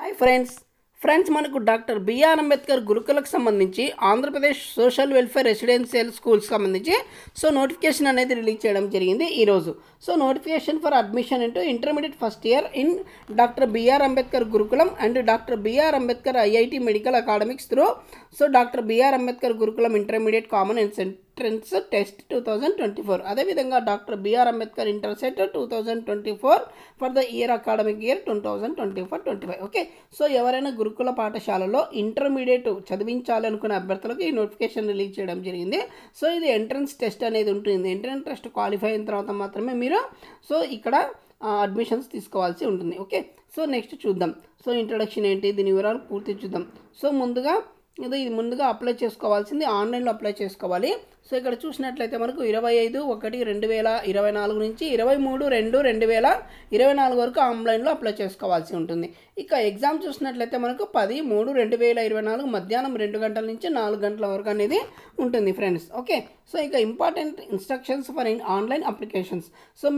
Hi friends మనకు doctor BR Ambedkar గురుకులకు సంబంధించి Andhra Pradesh social welfare residential schools సంబంధించి నోటిఫికేషన్ అనేది రిలీజ్ చేయడం జరిగింది ఈరోజు. Notification for admission into intermediate first year in doctor BR Ambedkar Gurukulam and doctor BR Ambedkar IIT medical academics through doctor BR Ambedkar Gurukulam intermediate common entrance test 2024. అదేవిధంగా doctor BR Ambedkar INTERCET 2024 for the year academic year 2024-25. Okay, ఎవరైనా గురుకుల పాఠశాలలో intermediate చదివించాలి అనుకునే అభ్యర్థులకు ఈ notification release చేయడం జరిగింది. ఇది ఎంట్రన్స్ టెస్ట్ అనేది ఉంటుంది. ఎంట్రన్స్ టెస్ట్ క్వాలిఫై అయిన తర్వాత మాత్రమే మీరు ఇక్కడ అడ్మిషన్స్ తీసుకోవాల్సి ఉంటుంది. ఓకే, నెక్స్ట్ చూద్దాం. ఇంట్రడక్షన్ ఏంటి, దీని వివరాలు పూర్తి చూద్దాం. ముందుగా అప్లై చేసుకోవాల్సింది ఆన్లైన్లో అప్లై చేసుకోవాలి. ఇక్కడ చూసినట్లయితే మనకు 25/1/2024 నుంచి 23/2/2024 వరకు ఆన్లైన్లో అప్లై చేసుకోవాల్సి ఉంటుంది. ఇక ఎగ్జామ్ చూసినట్లయితే మనకు 10/3/2024 మధ్యాహ్నం 2 గంటల నుంచి 4 గంటల వరకు అనేది ఉంటుంది ఫ్రెండ్స్. ఓకే, ఇక important instructions for online applications.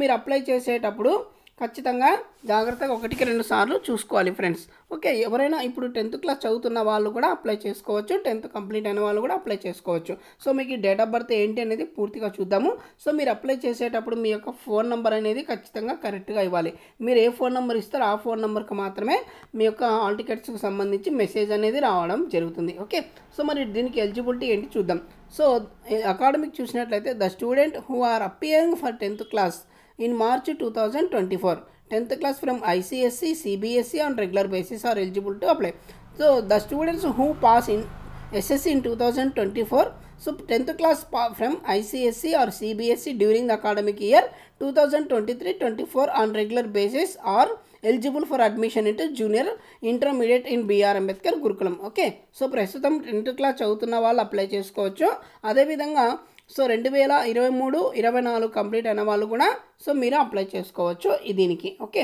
మీరు అప్లై చేసేటప్పుడు ఖచ్చితంగా జాగ్రత్తగా 1-2 సార్లు చూసుకోవాలి ఫ్రెండ్స్. ఓకే, ఎవరైనా ఇప్పుడు 10th క్లాస్ చదువుతున్న వాళ్ళు కూడా అప్లై చేసుకోవచ్చు, 10th కంప్లీట్ అయిన వాళ్ళు కూడా అప్లై చేసుకోవచ్చు. మీకు డేట్ ఆఫ్ బర్త్ ఏంటి అనేది పూర్తిగా చూద్దాము. మీరు అప్లై చేసేటప్పుడు మీ యొక్క ఫోన్ నెంబర్ అనేది ఖచ్చితంగా కరెక్ట్గా ఇవ్వాలి. మీరు ఏ ఫోన్ నెంబర్ ఇస్తారో ఆ ఫోన్ నెంబర్కి మాత్రమే మీ యొక్క హాల్ టికెట్స్కి సంబంధించి మెసేజ్ అనేది రావడం జరుగుతుంది. ఓకే, మరి దీనికి ఎలిజిబిలిటీ ఏంటి చూద్దాం. అకాడమిక్ చూసినట్లయితే the student who are appearing for 10th class in March 2024, 10th class from ICSE, CBSE on regular basis are eligible to apply. The students who pass in SSC in 2024, 10th class from ICSE or CBSE during the academic year 2023-24 on regular basis are eligible for admission into junior intermediate in B R Ambedkar Gurukulam. Okay, ప్రస్తుతం 10th class చదువుతున్న వాళ్ళు apply చేసుకోవచ్చు. అదేవిధంగా 2023-24 complete అయిన వాళ్ళు కూడా మీరు apply చేసుకోవచ్చు దీనికి. ఓకే,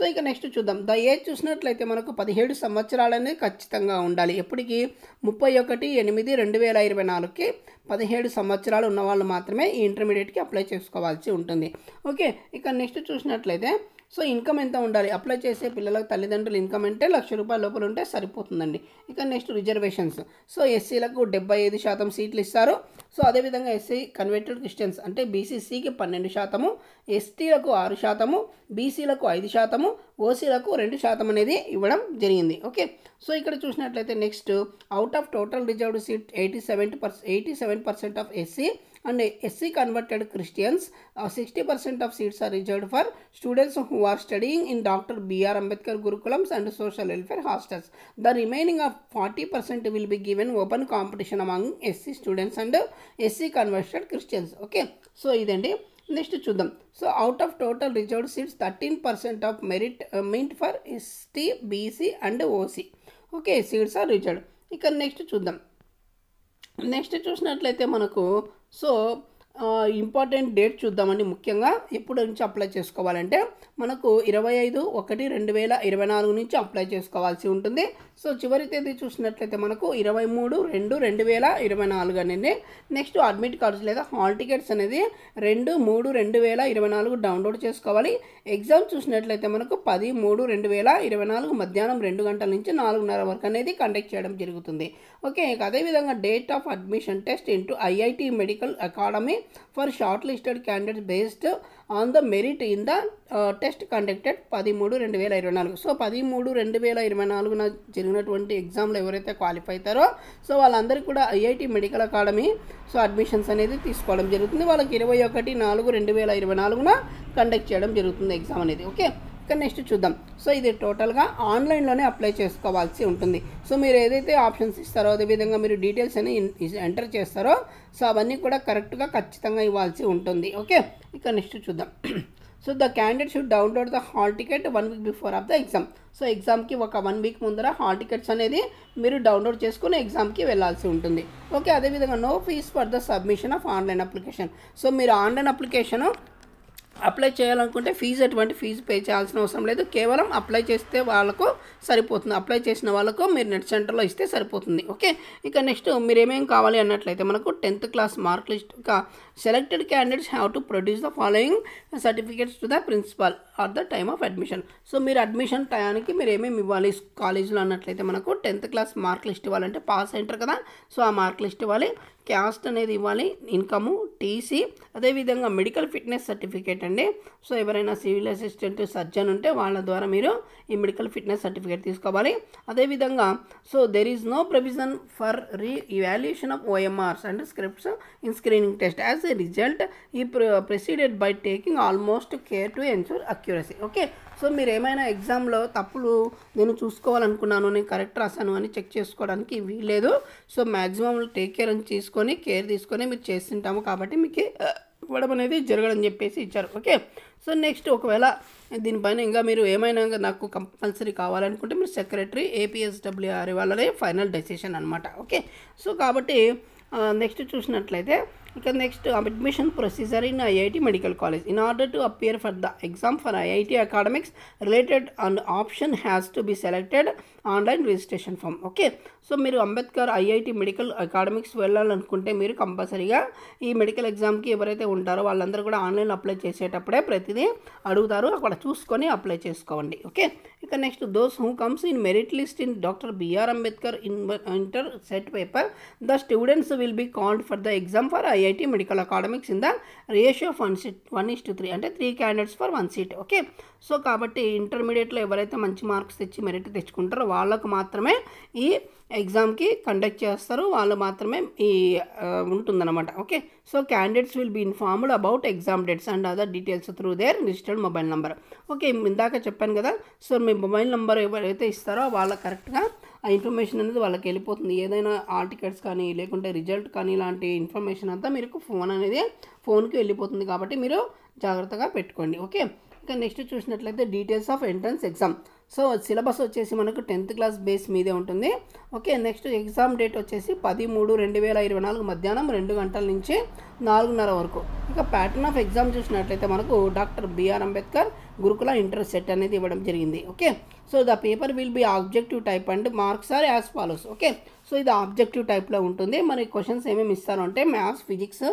ఇక నెక్స్ట్ చూద్దాం. ద ఏజ్ చూసినట్లయితే మనకు 17 సంవత్సరాలు అనేది ఖచ్చితంగా ఉండాలి. ఎప్పటికి 31/8/2024కి 17 సంవత్సరాలు ఉన్న వాళ్ళు మాత్రమే ఈ ఇంటర్మీడియట్కి అప్లై చేసుకోవాల్సి ఉంటుంది. ఓకే, ఇక నెక్స్ట్ చూసినట్లయితే ఇన్కమ్ ఎంత ఉండాలి. అప్లై చేసే పిల్లలకు తల్లిదండ్రులు ఇన్కమ్ అంటే ₹1,00,000 లోపల ఉంటే సరిపోతుందండి. ఇక నెక్స్ట్ రిజర్వేషన్స్. ఎస్సీలకు 75% సీట్లు ఇస్తారు. అదేవిధంగా ఎస్సీ కన్వర్టెడ్ క్రిస్టియన్స్ అంటే బీసీసీకి 12%, ఎస్టీలకు 6%, బీసీలకు 5%, ఓసీలకు 2% అనేది ఇవ్వడం జరిగింది. ఓకే, ఇక్కడ చూసినట్లయితే next out of total reserved seat 87% of SC and SC converted Christians, 60% of seats are reserved for students who are studying in Dr. B.R. Ambedkar Gurukulams and social welfare hostels. The remaining of 40% will be given open competition among SC students and SC converted Christians. Okay, idandi. Next చూద్దాం. Out of total reserved seats 13% of meant for ST, BC and OC. Okay, seats are reserved. ఇక next చూద్దాం. Next చూసినట్లయితే మనకు important date చూద్దామండి. ముఖ్యంగా ఎప్పుడు నుంచి apply చేసుకోవాలంటే మనకు 25/1/2024 నుంచి అప్లై చేసుకోవాల్సి ఉంటుంది. చివరి తేదీ చూసినట్లయితే మనకు 23/2/2024 అనేది. నెక్స్ట్ అడ్మిట్ కార్డ్స్ లేదా హాల్ టికెట్స్ అనేది 2/3/2024 డౌన్లోడ్ చేసుకోవాలి. ఎగ్జామ్ చూసినట్లయితే మనకు 10/3/2024 మధ్యాహ్నం 2 గంటల నుంచి 4:30 వరకు అనేది కండక్ట్ చేయడం జరుగుతుంది. ఓకే, అదేవిధంగా date of admission test into IIT medical academy for short listed candidates based on the merit in the test conducted 13/3/2024. 13/3/2024 జరిగినటువంటి ఎగ్జామ్లో ఎవరైతే క్వాలిఫై అవుతారో వాళ్ళందరికీ కూడా ఐఐటి మెడికల్ అకాడమీ అడ్మిషన్స్ అనేది తీసుకోవడం జరుగుతుంది. వాళ్ళకి 21/4/2024 కండక్ట్ చేయడం జరుగుతుంది ఎగ్జామ్ అనేది. ఓకే, ఇక నెక్స్ట్ చూద్దాం. ఇది టోటల్గా ఆన్లైన్లోనే అప్లై చేసుకోవాల్సి ఉంటుంది. మీరు ఏదైతే ఆప్షన్స్ ఇస్తారో అదేవిధంగా మీరు డీటెయిల్స్ అని ఎంటర్ చేస్తారో అవన్నీ కూడా కరెక్ట్గా ఖచ్చితంగా ఇవ్వాల్సి ఉంటుంది. ఓకే, ఇక నెక్స్ట్ చూద్దాం. The candidate should download the hall ticket 1 week before of the exam. ఎగ్జామ్కి ఒక 1 week ముందర హాల్ టికెట్స్ అనేది మీరు డౌన్లోడ్ చేసుకుని ఎగ్జామ్కి వెళ్ళాల్సి ఉంటుంది. ఓకే, అదేవిధంగా no fees for the submission of online application. మీరు ఆన్లైన్ అప్లికేషన్ అప్లై చేయాలనుకుంటే ఎటువంటి ఫీజు పే చేయాల్సిన అవసరం లేదు. కేవలం అప్లై చేస్తే వాళ్ళకు సరిపోతుంది. అప్లై చేసిన వాళ్ళకు మీరు నెట్ సెంటర్లో ఇస్తే సరిపోతుంది. ఓకే, ఇక నెక్స్ట్ మీరు ఏమేమి కావాలి అన్నట్లయితే మనకు 10th క్లాస్ మార్క్ లిస్ట్. ఇక selected candidates have to produce the following certificates to the principal at the time of admission. So మీరు అడ్మిషన్ టయానికి మీరు ఏమేమి ఇవ్వాలి కాలేజీలో అన్నట్లయితే మనకు 10th క్లాస్ మార్క్ లిస్ట్ ఇవ్వాలంటే పాస్ అయ్యారు కదా, సో ఆ మార్క్ లిస్ట్ ఇవ్వాలి. క్యాస్ట్ అనేది ఇవ్వాలి, ఇన్కము, టీసీ, అదేవిధంగా మెడికల్ ఫిట్నెస్ సర్టిఫికేట్ అండి. సో ఎవరైనా సివిల్ అసిస్టెంట్, సర్జన్ ఉంటే వాళ్ళ ద్వారా మీరు ఈ మెడికల్ ఫిట్నెస్ సర్టిఫికేట్ తీసుకోవాలి. అదేవిధంగా so there is no provision for reevaluation of OMRs and scripts in screening test as a result ఈ proceeded by taking almost care to ensure accuracy. Okay, so మీరు ఏమైనా ఎగ్జామ్లో తప్పులు నేను చూసుకోవాలనుకున్నాను, నేను కరెక్ట్ రాశాను అని చెక్ చేసుకోవడానికి వీల్లేదు. సో మ్యాక్సిమం టేక్ కేర్ అని కేర్ తీసుకొని మీరు చేస్తుంటాము కాబట్టి మీకు ఇవ్వడం అనేది జరగదని చెప్పేసి ఇచ్చారు. ఓకే, సో నెక్స్ట్ ఒకవేళ దీనిపైన ఇంకా మీరు ఏమైనా నాకు కంపల్సరీ కావాలనుకుంటే మీరు సెక్రటరీ APSWR వాళ్ళనే ఫైనల్ డెసిషన్ అనమాట. ఓకే, సో కాబట్టి నెక్స్ట్ చూసినట్లయితే ఇక next admission procedure in IIT medical college. In order to appear for the exam for IIT academics related and option has to be selected online registration form. Okay, so మీరు Ambedkar IIT medical academics వెళ్ళాలనుకుంటే మీరు కంపల్సరీగా ఈ medical ఎగ్జామ్కి ఎవరైతే ఉంటారో వాళ్ళందరూ కూడా ఆన్లైన్ అప్లై చేసేటప్పుడే ప్రతిదీ అడుగుతారు, అక్కడ చూసుకొని అప్లై చేసుకోండి. ఓకే, ఇక next those who comes in merit list in doctor BR Ambedkar inter set paper the students will be called for the exam for IIT medical academics in the ratio of 1:3 అంటే 3 candidates for 1 seat. Okay, so కాబట్టి ఇంటర్మీడియట్లో ఎవరైతే మంచి marks తెచ్చి merit తెచ్చుకుంటారో వాళ్ళకు మాత్రమే ఈ ఎగ్జామ్కి కండక్ట్ చేస్తారు, వాళ్ళు మాత్రమే ఈ ఉంటుందన్నమాట. Okay, so candidates will be informed about exam dates and other details through their registered mobile number. Okay, ఇందాక చెప్పాను కదా, సో మీ మొబైల్ నెంబర్ ఎవరైతే ఇస్తారో వాళ్ళకి కరెక్ట్గా ఆ ఇన్ఫర్మేషన్ అనేది వాళ్ళకి వెళ్ళిపోతుంది. ఏదైనా ఆల్ టికెట్స్ కానీ లేకుంటే రిజల్ట్ కానీ ఇలాంటి ఇన్ఫర్మేషన్ అంతా మీకు ఫోన్కి వెళ్ళిపోతుంది కాబట్టి మీరు జాగ్రత్తగా పెట్టుకోండి. ఓకే, ఇక నెక్స్ట్ చూసినట్లయితే details of entrance exam. So syllabus వచ్చేసి మనకు 10th క్లాస్ బేస్ మీదే ఉంటుంది. ఓకే, నెక్స్ట్ ఎగ్జామ్ డేట్ వచ్చేసి 10/3/2024 మధ్యాహ్నం 2 గంటల నుంచి 4:30 వరకు. ఇక ప్యాటర్న్ ఆఫ్ ఎగ్జామ్ చూసినట్లయితే మనకు డాక్టర్ BR అంబేద్కర్ గురుకుల ఇంటర్ సెట్ అనేది ఇవ్వడం జరిగింది. Okay, so the paper will be objective type and marks are as follows. Okay, so ఇది ఆబ్జెక్టివ్ టైప్లో ఉంటుంది. మరి క్వశ్చన్స్ ఏమేమి ఇస్తారు అంటే maths, physics,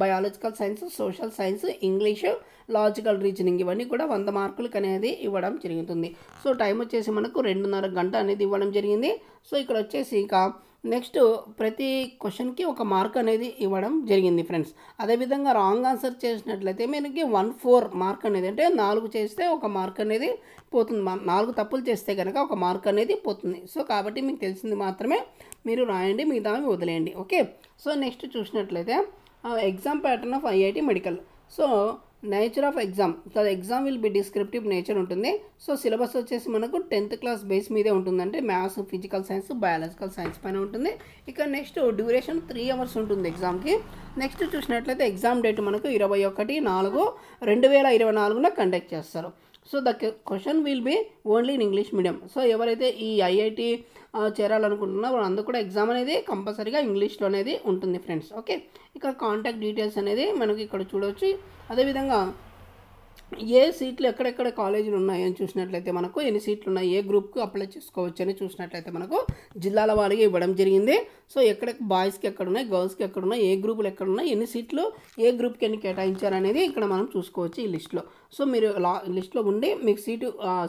biological science, social science, English, logical reasoning ఇవన్నీ కూడా 100 మార్కులకు అనేది ఇవ్వడం జరుగుతుంది. సో టైం వచ్చేసి మనకు 2:30 గంట అనేది ఇవ్వడం జరిగింది. సో ఇక్కడ వచ్చేసి ఇక నెక్స్ట్ ప్రతి క్వశ్చన్కి 1 మార్క్ అనేది ఇవ్వడం జరిగింది ఫ్రెండ్స్. అదేవిధంగా రాంగ్ ఆన్సర్ చేసినట్లయితే మనకి 1/4 మార్క్ అనేది, అంటే 4 చేస్తే 1 మార్క్ అనేది పోతుంది. 4 తప్పులు చేస్తే కనుక 1 మార్క్ అనేది పోతుంది. సో కాబట్టి మీకు తెలిసింది మాత్రమే మీరు రాయండి, మిగతావి వదిలేయండి. ఓకే, సో నెక్స్ట్ చూసినట్లయితే exam pattern of IIT medical. So nature of exam, so exam will be descriptive nature ఉంటుంది. సో సిలబస్ వచ్చేసి మనకు 10th క్లాస్ బేస్ మీదే ఉంటుందంటే maths, physical science, biological science పైన ఉంటుంది. ఇక నెక్స్ట్ డ్యూరేషన్ 3 hours ఉంటుంది ఎగ్జామ్కి. నెక్స్ట్ చూసినట్లయితే ఎగ్జామ్ డేట్ మనకు 21/4/2024 కండక్ట్ చేస్తారు. So the question will be only in English medium. So ఎవరైతే ఈ IIT చేరాలనుకుంటున్నారో వాళ్ళందరూ కూడా ఎగ్జామ్ అనేది కంపల్సరీగా ఇంగ్లీష్లో అనేది ఉంటుంది ఫ్రెండ్స్. ఓకే, ఇక్కడ కాంటాక్ట్ డీటెయిల్స్ అనేది మనకి ఇక్కడ చూడవచ్చు. అదేవిధంగా ఏ సీట్లు ఎక్కడెక్కడ కాలేజీలు ఉన్నాయని చూసినట్లయితే మనకు ఎన్ని సీట్లు ఉన్నాయి, ఏ గ్రూప్కి అప్లై చేసుకోవచ్చు అని చూసినట్లయితే మనకు జిల్లాల వారీగా ఇవ్వడం జరిగింది. సో ఎక్కడ బాయ్స్కి ఎక్కడ ఉన్నాయి, గర్ల్స్కి ఎక్కడ ఉన్నాయి, ఏ గ్రూపులు ఎక్కడ ఉన్నాయి, ఎన్ని సీట్లు ఏ గ్రూప్కి ఎన్ని కేటాయించారనేది ఇక్కడ మనం చూసుకోవచ్చు ఈ లిస్ట్లో. సో మీరు లిస్ట్లో ఉండి మీకు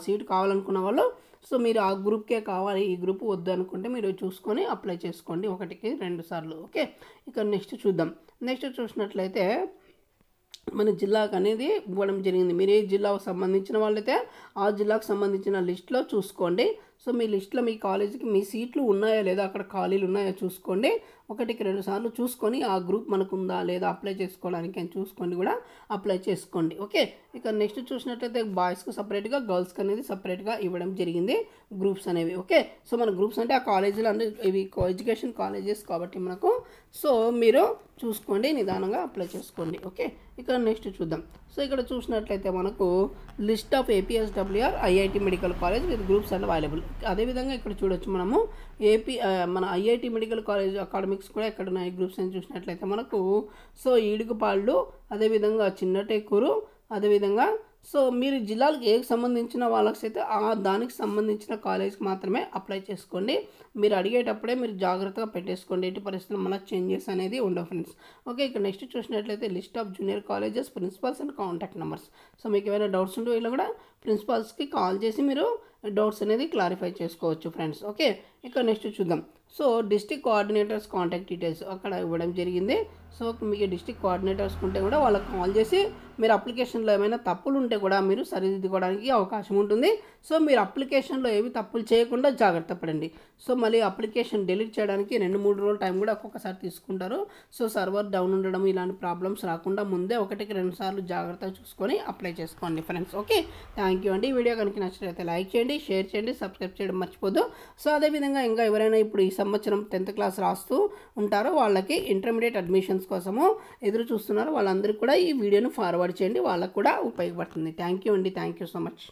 సీటు కావాలనుకున్న వాళ్ళు సో మీరు ఆ గ్రూప్కే కావాలి, ఈ గ్రూప్ వద్దు అనుకుంటే మీరు చూసుకొని అప్లై చేసుకోండి 1కి 2 సార్లు. ఓకే, ఇక నెక్స్ట్ చూద్దాం. నెక్స్ట్ చూసినట్లయితే మన జిల్లాకు అనేది ఇవ్వడం జరిగింది. మీరు ఏ జిల్లాకు సంబంధించిన వాళ్ళైతే ఆ జిల్లాకు సంబంధించిన లిస్ట్లో చూసుకోండి. సో మీ లిస్ట్లో మీ కాలేజీకి మీ సీట్లు ఉన్నాయా లేదా, అక్కడ ఖాళీలు ఉన్నాయా చూసుకోండి. 1కి 2 సార్లు చూసుకొని ఆ గ్రూప్ మనకు ఉందా లేదా అప్లై చేసుకోవడానికి అని చూసుకొని కూడా అప్లై చేసుకోండి. ఓకే, ఇక నెక్స్ట్ చూసినట్లయితే బాయ్స్కి సపరేట్గా, గర్ల్స్కి అనేది సపరేట్గా ఇవ్వడం జరిగింది గ్రూప్స్ అనేవి. ఓకే, సో మన గ్రూప్స్ అంటే ఆ కాలేజీలు అంటే ఇవి ఎడ్యుకేషన్ కాలేజెస్ కాబట్టి మనకు సో మీరు చూసుకోండి, నిదానంగా అప్లై చేసుకోండి. ఓకే, ఇక నెక్స్ట్ చూద్దాం. సో ఇక్కడ చూసినట్లయితే మనకు list of APSWR IIT medical college with groups and available. అదేవిధంగా ఇక్కడ చూడొచ్చు మనము మన IIT మెడికల్ కాలేజ్ అకాడమిక్స్ కూడా ఎక్కడ ఉన్నాయి గ్రూప్స్ అని చూసినట్లయితే మనకు సో ఈడుగుపాళ్ళు, అదేవిధంగా చిన్నటేకూరు, అదేవిధంగా సో మీరు జిల్లాలకు ఏకి సంబంధించిన వాళ్ళకైతే దానికి సంబంధించిన కాలేజ్కి మాత్రమే అప్లై చేసుకోండి. మీరు అడిగేటప్పుడే మీరు జాగ్రత్తగా పెట్టేసుకోండి. ఎట్టి పరిస్థితుల్లో మళ్ళీ చేంజెస్ అనేది ఉండవు ఫ్రెండ్స్. ఓకే, ఇక్కడ నెక్స్ట్ చూసినట్లయితే list of junior colleges principals and contact numbers. So మీకు ఏమైనా డౌట్స్ ఉంటే వీళ్ళు కూడా ప్రిన్సిపల్స్కి కాల్ చేసి మీరు డౌట్స్ అనేది క్లారిఫై చేసుకోవచ్చు ఫ్రెండ్స్. ఓకే, ఇక్కడ నెక్స్ట్ చూద్దాం. So district coordinators contact details అక్కడ ఇవ్వడం జరిగింది. సో మీకు డిస్ట్రిక్ట్ కోఆర్డినేటర్స్ ఉంటే కూడా వాళ్ళకి కాల్ చేసి మీరు అప్లికేషన్లో ఏమైనా తప్పులు ఉంటే కూడా మీరు సరిదిద్దుకోవడానికి అవకాశం ఉంటుంది. సో మీరు అప్లికేషన్లో ఏవి తప్పులు చేయకుండా జాగ్రత్త పడండి. సో మళ్ళీ అప్లికేషన్ డిలీట్ చేయడానికి 2-3 రోజుల టైం కూడా ఒక్కొక్కసారి తీసుకుంటారు. సో సర్వర్ డౌన్ ఉండడం ఇలాంటి ప్రాబ్లమ్స్ రాకుండా ముందే 1-2 సార్లు జాగ్రత్తగా చూసుకొని అప్లై చేసుకోండి ఫ్రెండ్స్. ఓకే, థ్యాంక్ యూ అండి. ఈ వీడియో కనుక నచ్చినట్లయితే లైక్ చేయండి, షేర్ చేయండి, సబ్స్క్రైబ్ చేయడం మర్చిపోద్దు. సో అదేవిధంగా ఇంకా ఎవరైనా ఇప్పుడు ఈ సంవత్సరం 10th క్లాస్ రాస్తూ ఉంటారో వాళ్ళకి ఇంటర్మీడియట్ అడ్మిషన్స్ కోసము ఎదురు చూస్తున్నారు వాళ్ళందరికీ కూడా ఈ వీడియోను ఫార్వర్డ్ చేయండి, వాళ్ళకు కూడా ఉపయోగపడుతుంది. థ్యాంక్ యూ అండి, థ్యాంక్ యూ సో మచ్.